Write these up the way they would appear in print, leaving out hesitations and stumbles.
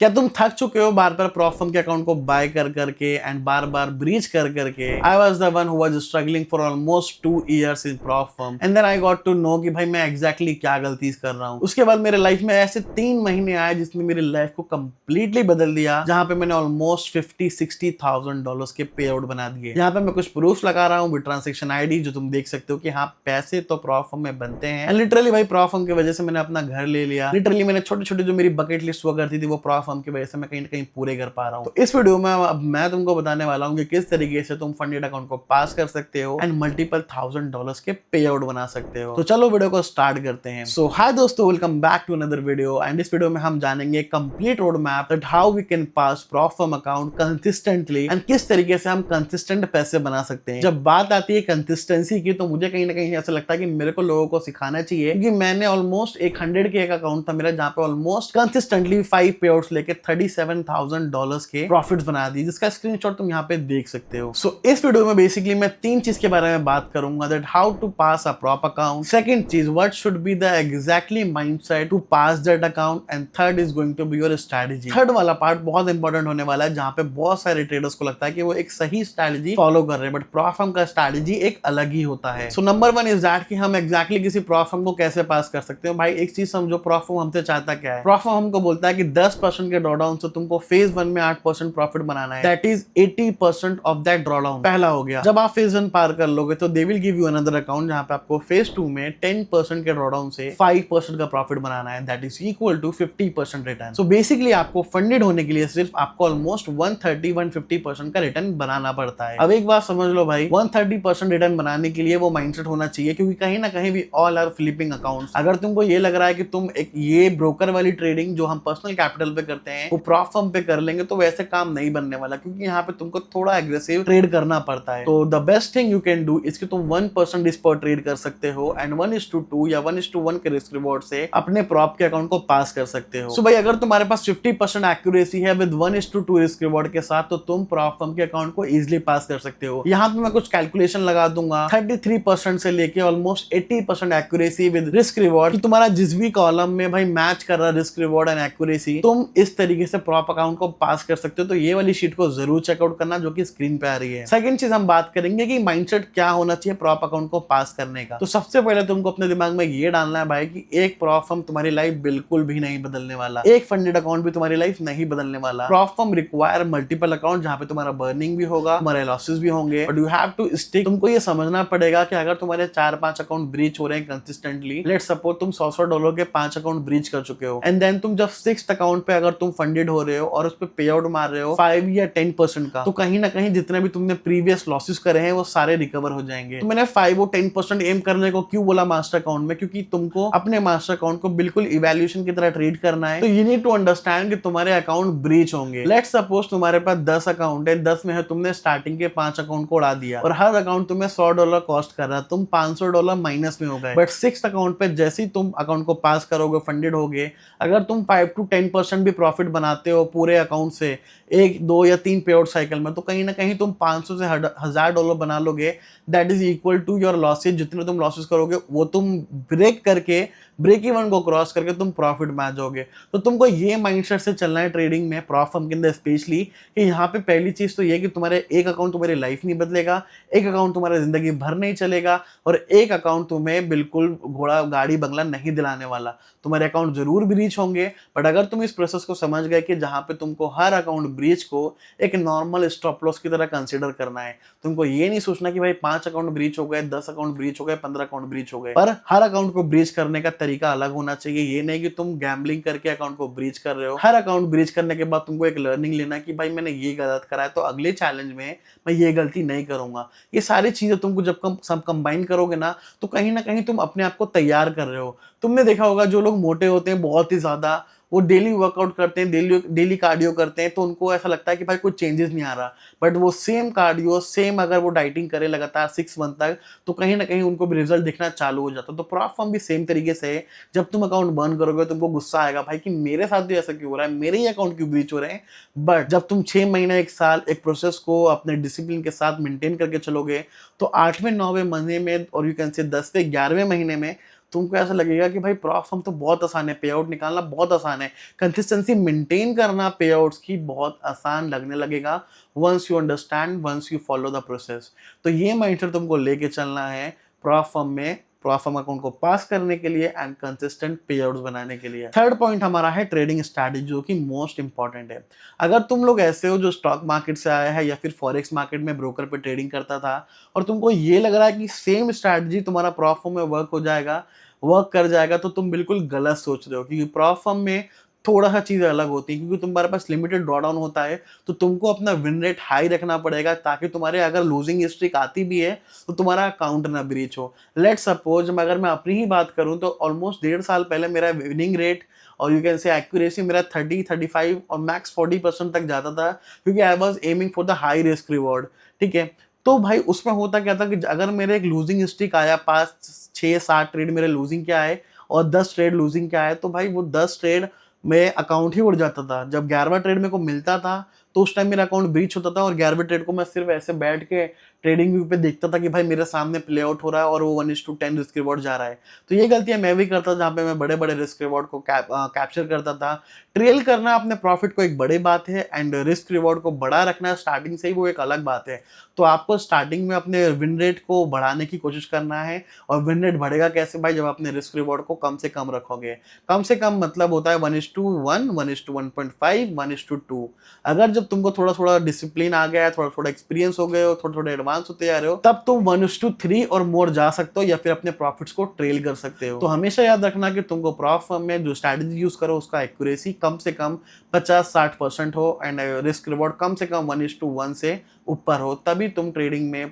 क्या तुम थक चुके हो बार बार प्रॉफर्म के अकाउंट को बाय कर करके एंड बार बार ब्रीच कर करके? I was the one who was struggling for almost 2 years in prop firm and then I got to know कि भाई मैं एग्जैक्टली क्या गलती कर रहा हूँ। उसके बाद मेरे लाइफ में ऐसे 3 महीने आए जिसने मेरी लाइफ को कंप्लीटली बदल दिया, जहां पे मैंने ऑलमोस्ट 50-60,000 डॉलर्स के पे आउट बना दिए। यहाँ पे मैं कुछ प्रूफ लगा रहा हूँ विद ट्रांजेक्शन आईडी, जो तुम देख सकते हो कि हाँ पैसे तो प्रॉफर्म में बनते हैं। लिटरली भाई प्रॉफर्म की वजह से मैंने अपना घर ले लिया। लिटरली मैंने छोटे छोटे जो मेरी बकेट लिस्ट हुआ करती थी वो प्रॉफर्म की वजह से मैं कहीं ना कहीं पूरे कर पा रहा हूँ। तो इस वीडियो में अब मैं तुमको बताने वाला हूँ कि किस तरीके से तुम फंडेड अकाउंट को पास कर सकते हो एंड मल्टीपल $1000 के पे आउट बना सकते हो। तो चलो वीडियो को स्टार्ट करते हैं। सो हाय दोस्तों, welcome back to another video and इस वीडियो में हम जानेंगे complete road map that how we can pass prop firm account consistently and किस तरीके से हम कंसिस्टेंट पैसे बना सकते हैं। जब बात आती है कंसिस्टेंसी की, तो मुझे कहीं ना कहीं ऐसा लगता है कि मेरे को लोगों को सिखाना चाहिए, क्योंकि मैंने ऑलमोस्ट एक 100 के एक अकाउंट था मेरा, जहां पे ऑलमोस्ट कंसिस्टेंटली 5 पे आउट्स लेके $37,000 के प्रॉफिट्स बना दिए, जिसका स्क्रीनशॉट तुम यहाँ पे देख सकते हो। सो इस वीडियो में बेसिकली मैं 3 चीज के बारे में बात करूंगा, that how to pass a prop account, second चीज what should be the exactly mindset to pass that account, and third is going to be your strategy. Third वाला पार्ट बहुत इंपॉर्टेंट होने वाला है, जहां पे बहुत सारे ट्रेडर्स को लगता है कि वो एक सही स्ट्रेटजी फॉलो कर रहे हैं, बट प्रॉफर्म का स्ट्रेटजी एक अलग ही होता है। सो नंबर 1 इज दैट कि हम एग्जैक्टली किसी प्रॉफर्म को कैसे पास कर सकते हो। भाई एक चीज समझो, प्रॉफर्म हमसे चाहता क्या है? प्रॉफर्म हमको बोलता है कि 10% के ड्रॉडाउन से तुमको फेज 1 में 8% प्रॉफिट बनाना है, that is 80% of that drawdown. पहला हो गया। जब आप फेज 1 पार कर लोगे तो दे will give you another account, जहां पे आपको फेज 2 में 10% के ड्रॉडाउन से 5% का प्रॉफिट बनाना है, that is equal to 50% return. So basically आपको फंडेड होने के लिए सिर्फ आपको ऑलमोस्ट 130-150% का रिटर्न बनाना पड़ता है। अब एक बात समझ लो भाई, 130% रिटर्न बनाने के लिए वो माइंडसेट होना चाहिए, क्योंकि कहीं ना कहीं भी ऑल आर फ्लिपिंग अकाउंट्स। अगर तुमको ये लग रहा है कि तुम एक ये ब्रोकर वाली ट्रेडिंग जो हम पर्सनल कैपिटल पे करते हैं वो प्रॉफर्म पे कर लेंगे, तो वैसे काम नहीं बनने वाला, क्योंकि यहाँ पे तुमको थोड़ा एग्रेसिव ट्रेड करना पड़ता है। तो the best thing you can do इसकी तुम 1% इस पर ट्रेड कर सकते हो एंड 1:2 या 1:1 के रिस्क रिवॉर्ड से अपने प्रॉप के अकाउंट को पास कर सकते हो। सो भाई अगर तुम्हारे पास 50% एक्यूरेसी है विद 1:2 रिस्क रिवॉर्ड के साथ, तो तुम प्रॉफर्म के अकाउंट को इजिली पास कर सकते हो। यहाँ पे मैं कुछ कैलकुलेशन लगा दूंगा, 33% से लेके almost 80% accuracy with risk reward, कि तुम्हारा जिस भी कॉलम में भाई मैच कर रहा रिस्क रिवॉर्ड एंड एक्यूरेसी, तुम इस तरीके से प्रॉप अकाउंट को पास कर सकते हो। तो ये वाली शीट को जरूर चेकआउट करना, जो कि स्क्रीन पे आ रही है। सेकंड चीज हम बात करेंगे कि माइंडसेट क्या होना चाहिए प्रॉप अकाउंट को पास करने का। तो सबसे पहले तुमको अपने दिमाग में ये डालना है भाई कि एक प्रॉफर्म तुम्हारी लाइफ बिल्कुल भी नहीं बदलने वाला, एक फंडेड अकाउंट भी तुम्हारी लाइफ नहीं बदलने वाला। प्रॉफर्म रिक्वायर मल्टीपल अकाउंट, जहां पे तुम्हारा बर्निंग भी होगा, तुम्हारे लॉसेस भी होंगे, but you have to stick. तुमको ये समझना पड़ेगा कि अगर तुम्हारे 4-5 अकाउंट ब्रीच हो रहे हैं कंसिस्टेंटली, लेट्स सपोज तुम $100 के 5 अकाउंट ब्रीच कर चुके हो, एंड देन तुम जब 6th अकाउंट पे अगर तुम फंडेड हो रहे हो और उस पे पे आउट मार रहे हो 5 या 10% का, तो कहीं ना कहीं जितने भी तुमने प्रीवियस लॉसेस करे हैं वो सारे रिकवर हो जाएंगे। तो मैंने 5 और 10% एम करने को क्यों बोला मास्टर अकाउंट में? क्योंकि तुमको अपने मास्टर अकाउंट को बिल्कुल इवैल्यूएशन की तरह ट्रीट करना है। तो यू नीड टू अंडरस्टैंड कि तुम्हारे अकाउंट ब्रीच होंगे। लेट्स सपोज तुम्हारे पास 10 अकाउंट है, 10 में है तुमने स्टार्टिंग के 5 अकाउंट को उड़ा दिया और हर अकाउंट तुम्हें $100 कॉस्ट कर रहा है, तुम $500 माइनस में हो गए। बट 6th अकाउंट पे जैसे ही तुम अकाउंट को पास करोगे, फंडेड होगे, अगर तुम 5 to 10% भी प्रॉफिट बनाते हो पूरे अकाउंट से 1, 2 या 3 पे आउट साइकिल में, तो कहीं ना कहीं तुम 500 से $1000 बना लोगे, that is equal to your losses. जितने तुम लॉसेस करोगे वो तुम ब्रेक करके, ब्रेक इवन को क्रॉस करके तुम प्रॉफिट में आ जाओगे। तो तुमको ये माइंडसेट से चलना है ट्रेडिंग में, प्रॉफर्म के अंदर स्पेशली, कि यहाँ पे पहली चीज तो ये कि तुम्हारे एक अकाउंट तुम्हारी लाइफ नहीं बदलेगा, एक अकाउंट तुम्हारा जिंदगी भर नहीं चलेगा, और एक अकाउंट तुम्हें बिल्कुल घोड़ा गाड़ी बंगला नहीं दिलाने वाला। तुम्हारे अकाउंट जरूर ब्रीच होंगे, बट अगर तुम इस प्रोसेस को समझ गए कि जहां पे तुमको हर अकाउंट ब्रीच को एक नॉर्मल स्टॉप लॉस की तरह कंसीडर करना है, तुमको ये नहीं सोचना कि भाई 5 अकाउंट ब्रीच हो गए, 10 अकाउंट ब्रीच हो गए, 15 अकाउंट ब्रीच हो गए, पर हर अकाउंट को ब्रीच करने का तरीका अलग होना चाहिए। ये नहीं कि तुम गैम्बलिंग करके अकाउंट को ब्रीच कर रहे हो। हर अकाउंट ब्रीच करने के बाद तुमको एक लर्निंग लेना है कि भाई मैंने ये गलत करा है, तो अगले चैलेंज में मैं ये गलती नहीं करूंगा। ये सारी चीजें तुमको जब सब कंबाइन करोगे ना, तो कहीं ना कहीं तुम अपने आप को तैयार कर रहे हो। तुमने देखा होगा जो लोग मोटे होते हैं बहुत ही ज्यादा, वो डेली वर्कआउट करते हैं, डेली कार्डियो करते हैं, तो उनको ऐसा लगता है कि भाई कोई चेंजेस नहीं आ रहा, बट वो सेम कार्डियो सेम अगर वो डाइटिंग करे लगातार 6 मंथ तक, तो कहीं ना कहीं उनको भी रिजल्ट दिखना चालू हो जाता है। तो प्रॉफर्म भी सेम तरीके से है, जब तुम अकाउंट बंद करोगे तुमको गुस्सा आएगा भाई कि मेरे साथ भी ऐसा क्यों हो रहा है, मेरे ही अकाउंट क्यों ब्रीच हो रहे हैं। बट जब तुम 6 महीने 1 साल एक प्रोसेस को अपने डिसिप्लिन के साथ मेंटेन करके चलोगे, तो 8वें 9वें महीने में, और यू कैन से 10वें 11वें महीने में तुमको ऐसा लगेगा कि भाई प्रॉफ फर्म तो बहुत आसान है, पे आउट निकालना बहुत आसान है, कंसिस्टेंसी मेंटेन करना पे आउट्स की बहुत आसान लगने लगेगा once you understand, once you follow the process. तो ये माइंडसेट तुमको लेके चलना है प्रॉफ फर्म में, प्रॉफ फर्म अकाउंट को पास करने के लिए एंड कंसिस्टेंट पे आउट्स बनाने के लिए। थर्ड पॉइंट हमारा है ट्रेडिंग स्ट्रैटेजी, जो कि मोस्ट इंपॉर्टेंट है। अगर तुम लोग ऐसे हो जो स्टॉक मार्केट से आया है या फिर फॉरेक्स मार्केट में ब्रोकर पे ट्रेडिंग करता था और तुमको ये लग रहा है कि सेम स्ट्रैटेजी तुम्हारा प्रॉफ फर्म में वर्क हो जाएगा, वर्क कर जाएगा, तो तुम बिल्कुल गलत सोच रहे हो, क्योंकि प्रॉफ फर्म में थोड़ा सा चीज़ अलग होती है, क्योंकि तुम्हारे पास लिमिटेड ड्रॉडाउन होता है, तो तुमको अपना विन रेट हाई रखना पड़ेगा ताकि तुम्हारे अगर लूजिंग स्ट्रीक आती भी है तो तुम्हारा अकाउंट ना ब्रीच हो। लेट्स सपोज अगर मैं अपनी ही बात करूं तो ऑलमोस्ट 1.5 साल पहले मेरा विनिंग रेट और यू कैन से एक्यूरेसी मेरा 30-35 और मैक्स 40% तक जाता था, क्योंकि I was aiming for the high risk reward. ठीक है, तो भाई उसमें होता क्या था कि अगर मेरे एक लूजिंग स्ट्रीक आया, 5-6-7 ट्रेड मेरे लूजिंग क्या है और 10 ट्रेड लूजिंग क्या है, तो भाई वो 10 ट्रेड में अकाउंट ही उड़ जाता था। जब 11वां ट्रेड मेरे को मिलता था तो उस टाइम मेरा अकाउंट ब्रीच होता था और 11वें ट्रेड को मैं सिर्फ ऐसे बैठ के ट्रेडिंग व्यू पे देखता था कि भाई मेरे सामने प्ले आउट हो रहा है और वो 1:10 रिस्क रिवॉर्ड जा रहा है। तो ये गलतियां मैं भी करता था, जहाँ पे मैं बड़े बड़े रिस्क रिवॉर्ड को कैप्चर करता था। ट्रेल करना अपने प्रॉफिट को एक बड़ी बात है एंड रिस्क रिवॉर्ड को बड़ा रखना स्टार्टिंग से ही वो एक अलग बात है। तो आपको स्टार्टिंग में अपने विन रेट को बढ़ाने की कोशिश करना है, और विन रेट बढ़ेगा कैसे भाई, जब अपने रिस्क रिवॉर्ड को कम से कम रखोगे। कम से कम मतलब होता है 1:1, 1:1.5, 1:2। अगर जब तुमको थोड़ा थोड़ा डिसिप्लिन आ गया है, थोड़ा थोड़ा एक्सपीरियंस हो गए हो, थोड़े थोड़े एडवांस होते जा रहे हो, तब तुम 1:3 और मोर जा सकते हो या फिर अपने प्रॉफिट्स को ट्रेल कर सकते हो। तो हमेशा याद रखना कि तुमको प्रॉफ फर्म में जो स्ट्रैटेजी यूज करो उसका एक्यूरेसी कम से कम 50-60% हो एंड रिस्क रिवॉर्ड कम से कम 1:1 से ऊपर हो, तभी तुम ट्रेडिंग में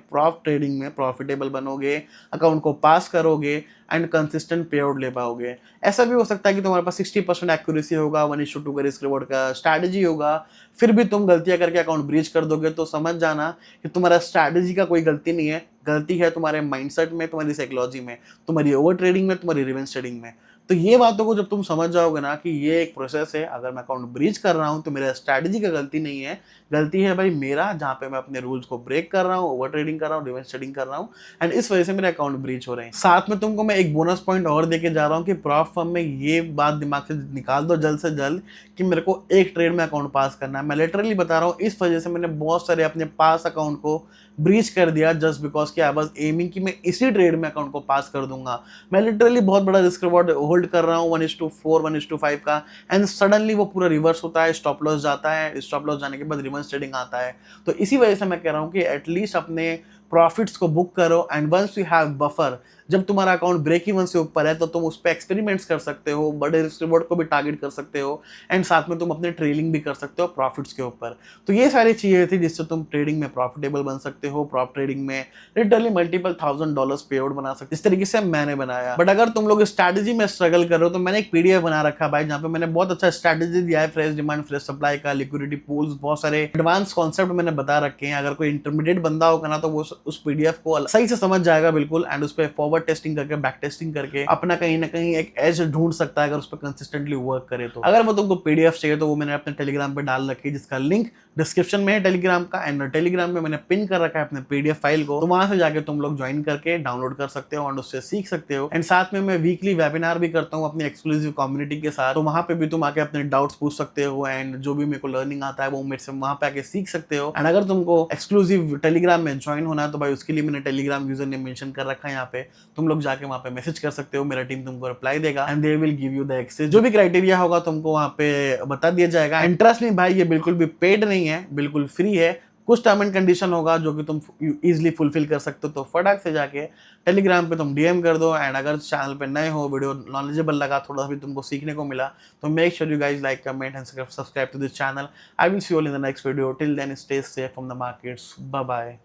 प्रॉफिटेबल बनोगे, अकाउंट को पास करोगे एंड कंसिस्टेंट पे आउट ले पाओगे। ऐसा भी हो सकता है कि तुम्हारे पास 60% एक्यूरेसी होगा, 1:2 का रिस्क रिवॉर्ड का स्ट्रैटेजी होगा, फिर भी तुम गलतियां करके अकाउंट ब्रीच कर दोगे, तो समझ जाना कि तुम्हारा स्ट्रैटेजी का कोई गलती नहीं है, गलती है तुम्हारे माइंडसेट में, तुम्हारी साइकोलॉजी में, तुम्हारी ओवर ट्रेडिंग में, तुम्हारी रिवेंज ट्रेडिंग में। तो ये बातों को जब तुम समझ जाओगे ना कि ये एक प्रोसेस है, अगर मैं अकाउंट ब्रीच कर रहा हूँ तो मेरा स्ट्रैटेजी का गलती नहीं है, गलती है भाई मेरा, जहाँ पे मैं अपने रूल्स को ब्रेक कर रहा हूँ, ओवर ट्रेडिंग कर रहा हूँ, रिवेंज ट्रेडिंग कर रहा हूँ एंड इस वजह से मेरे अकाउंट ब्रीच हो रहे हैं। साथ में तुमको मैं एक बोनस पॉइंट और देके जा रहा हूँ कि प्रॉफ फर्म में ये बात दिमाग से निकाल दो जल्द से जल्द कि मेरे को एक ट्रेड में अकाउंट पास करना है। मैं लिटरली बता रहा हूँ, इस वजह से मैंने बहुत सारे अपने पास अकाउंट को ब्रीच कर दिया जस्ट बिकॉज कि आई वाज एमिंग कि मैं इसी ट्रेड में अकाउंट को पास कर दूंगा। मैं लिटरली बहुत बड़ा रिस्क रिवॉर्ड होल्ड कर रहा हूँ 1:4, 1:5 का, एंड सडनली वो पूरा रिवर्स होता है, स्टॉप लॉस जाता है, स्टॉप लॉस जाने के बाद रिवर्स ट्रेडिंग आता है। तो इसी वजह से मैं कह रहा हूँ कि एटलीस्ट अपने प्रॉफिट्स को बुक करो and once you have buffer, जब तुम्हारा अकाउंट ब्रेक इवन से ऊपर है तो तुम उस पर एक्सपेरिमेंट्स कर सकते हो, बड़े रिस्क रिवॉर्ड को भी टारगेट कर सकते हो एंड साथ में तुम अपने ट्रेलिंग भी कर सकते हो प्रॉफिट्स के ऊपर। तो ये सारी चीजें थी जिससे तुम ट्रेडिंग में प्रॉफिटेबल बन सकते हो, प्रॉप ट्रेडिंग में लिटरली मल्टीपल $1000 पे आउट बना सकते, इस तरीके से मैंने बनाया। बट अगर तुम लोग स्ट्रैटेजी में स्ट्रगल कर रहे हो तो मैंने एक पीडीएफ बना रखा है भाई, जहाँ पे मैंने बहुत अच्छा स्ट्रैटेजी दिया है, फ्रेश डिमांड फ्रेश सप्लाई का, लिक्विडिटी पूल्स, बहुत सारे एडवांस कॉन्सेप्ट मैंने बता रखे हैं। अगर कोई इंटरमीडिएट बंदा होगा ना तो वो उस पीडीएफ को सही से समझ जाएगा बिल्कुल, एंड उस पर फॉरवर्ड टेस्टिंग करके बैक टेस्टिंग करके अपना कहीं ना कहीं एक एज ढूंढ सकता है अगर उस पर कंसिस्टेंटली वर्क करे तो। अगर वो तुमको पीडीएफ चाहिए तो वो मैंने अपने टेलीग्राम पे डाल रखी है, जिसका लिंक डिस्क्रिप्शन में है टेलीग्राम का, एंड टेलीग्राम में मैंने पिन कर रखा है अपने पीडीएफ फाइल को, तो वहां से जाके तुम लोग ज्वाइन करके डाउनलोड कर सकते हो और उससे सीख सकते हो। एंड साथ में मैं वीकली वेबिनार भी करता हूँ अपनी एक्सक्लूसिव कम्युनिटी के साथ, तो वहां पे भी तुम आके अपने डाउट्स पूछ सकते हो एंड जो भी मेरे को लर्निंग आता है वो मेरे से वहां पे आके सीख सकते हो। एंड अगर तुमको एक्सक्लूसिव टेलीग्राम में ज्वाइन होना है तो भाई उसके लिए मैंने टेलीग्राम यूजर नेम मेंशन कर रखा है यहाँ पे, तुम लोग जाके वहां पे मैसेज कर सकते हो, मेरा टीम तुमको रिप्लाई देगा and they will give you the access. जो भी क्राइटेरिया होगा तुमको वहां पे बता दिया जाएगा। एंड ट्रस्ट मी भाई, ये बिल्कुल भी पेड नहीं है, बिल्कुल फ्री है। कुछ टर्म एंड कंडीशन होगा जो कि तुम इजीली फुलफिल कर सकते हो, तो फटाक से जाके टेलीग्राम पे तुम डीएम कर दो। एंड अगर चैनल पे नए हो, वीडियो नॉलेजेबल लगा, थोड़ा भी तुमको सीखने को मिला, तो make sure you guys like, comment and subscribe to this channel. I will see you all in the next video. Till then stay safe from the markets. Bye bye.